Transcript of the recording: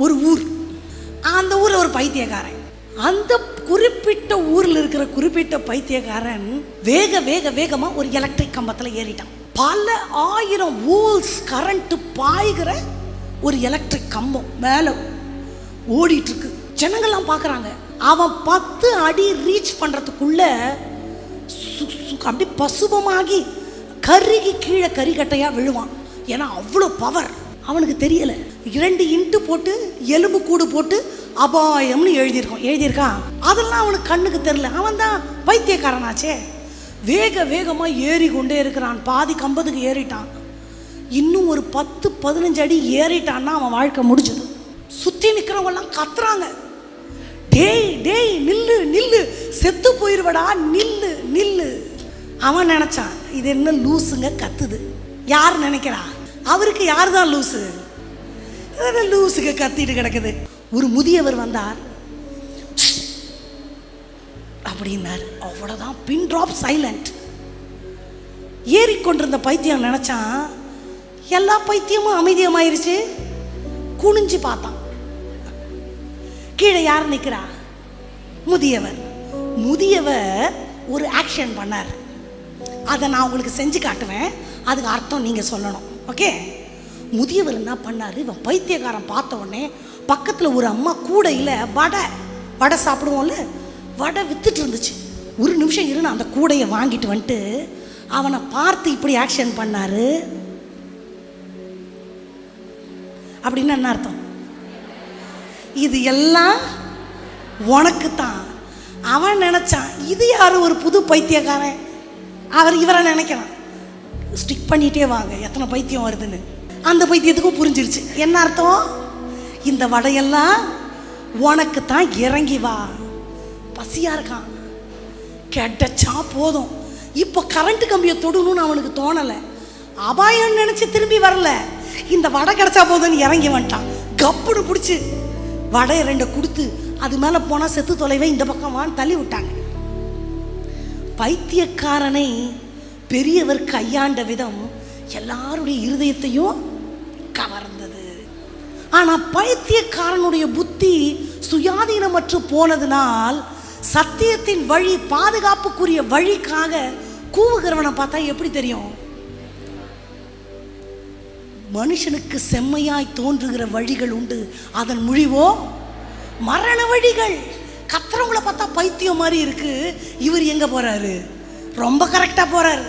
ஒரு ஊர். அந்த ஊரில் ஒரு பைத்தியக்காரன். அந்த குறிப்பிட்ட ஊரில் இருக்கிற குறிப்பிட்ட பைத்தியக்காரன் வேகமாக ஒரு எலக்ட்ரிக் கம்பத்தில் ஏறிட்டான். பல 1000 வோல்ட்ஸ் கரண்ட் பாய்கிற ஒரு எலக்ட்ரிக் கம்பம் மேலே ஓடிட்டு இருக்கு. ஜனங்கள்லாம் பார்க்குறாங்க. அவன் 10 அடி ரீச் பண்ணுறதுக்குள்ள அப்படி பசுபமாகி கருகி கீழே கறிக்கட்டையாக விழுவான். ஏன்னா அவ்வளோ பவர். அவனுக்கு தெரியலை. 2 இன்ட்டு போட்டு எலும்பு கூடு போட்டு அபாயம்னு எழுதியிருக்கான். அதெல்லாம் அவனுக்கு கண்ணுக்கு தெரியல. அவன் தான் பைத்தியக்காரனாச்சே. வேகமாக ஏறி கொண்டே இருக்கிறான். பாதி கம்பத்துக்கு ஏறிட்டான். இன்னும் ஒரு 10-15 அடி ஏறிட்டான்னா அவன் வாழ்க்கை முடிஞ்சது. சுற்றி நிற்கிறவங்கெல்லாம் கத்துறாங்க, டேய் நில்லு, செத்து போயிடுவடா, நில்லு. அவன் நினைச்சான், இது என்ன லூசுங்க கத்துது. யார் நினைக்கிறா? அவருக்கு யார் தான் லூசு? லூசுங்க கத்திட்டு கிடக்குது. ஒரு முதியவர் வந்தார், அப்படின்னாரு. அவ்வளோதான், பின் ட்ராப் சைலண்ட். ஏறிக்கொண்டிருந்த பைத்தியம் நினைச்சான், எல்லா பைத்தியமும் அமைதியமாயிருச்சு. குனிஞ்சு பார்த்தான், கீழே யார் நிற்கிறா? முதியவர் ஒரு ஆக்ஷன் பண்ணார். அதை நான் உங்களுக்கு செஞ்சு காட்டுவேன், அதுக்கு அர்த்தம் நீங்கள் சொல்லணும். ஓகே? முதியவர் என்ன பண்ணார்? இவன் பைத்தியக்காரன் பார்த்த உடனே பக்கத்தில் ஒரு அம்மா கூடையில் வடை சாப்பிடுவோம்ல, வடை வித்துட்டு இருந்துச்சு. ஒரு நிமிஷம் இருந்து அந்த கூடையை வாங்கிட்டு வந்துட்டு அவனை பார்த்து இப்படி ஆக்ஷன் பண்ணார். அப்படின்னு என்ன அர்த்தம்? இது எல்லாம் உனக்கு தான். அவன் நினைச்சான், இது யாரும் ஒரு புது பைத்தியக்காரன், இவரை நினைக்கிறான். ஸ்டிக் பண்ணிட்டே வாங்க, எத்தனை பைத்தியம் வருதுன்னு. அந்த பைத்தியத்துக்கும் புரிஞ்சிருச்சு என்ன அர்த்தம். இந்த வடையெல்லாம் உனக்கு தான், இறங்கி வா. பசியா இருக்கான், கிடைச்சா போதும். இப்போ கரண்ட் கம்பியை தொடணும்னு அவனுக்கு தோணலை. அபாயம் நினைச்சு திரும்பி வரல, இந்த வடை கிடைச்சா போதும்னு இறங்கி வந்துட்டான். கப்புன்னு பிடிச்சி வடையை 2 கொடுத்து, அது மேலே போனால் செத்து தொலைவை, இந்த பக்கம் வான்னு தள்ளி விட்டாங்க. பைத்தியக்காரனை பெரியவர் கையாண்ட விதம் எல்லாருடைய இருதயத்தையும் கவர்ந்தது. ஆனால் பைத்தியக்காரனுடைய புத்தி சுயாதீனமற்று போனதுனால் சத்தியத்தின் வழி, பாதுகாப்புக்குரிய வழிக்காக கூவுகிறவனை பார்த்தா எப்படி தெரியும்? மனுஷனுக்கு செம்மையாய் தோன்றுகிற வழிகள் உண்டு, அதன் முடிவோ மரண வழிகள். கத்துறவங்களை பார்த்தா பைத்தியம் மாதிரி இருக்கு. இவர் எங்க போறாரு? ரொம்ப கரெக்டா போறாரு.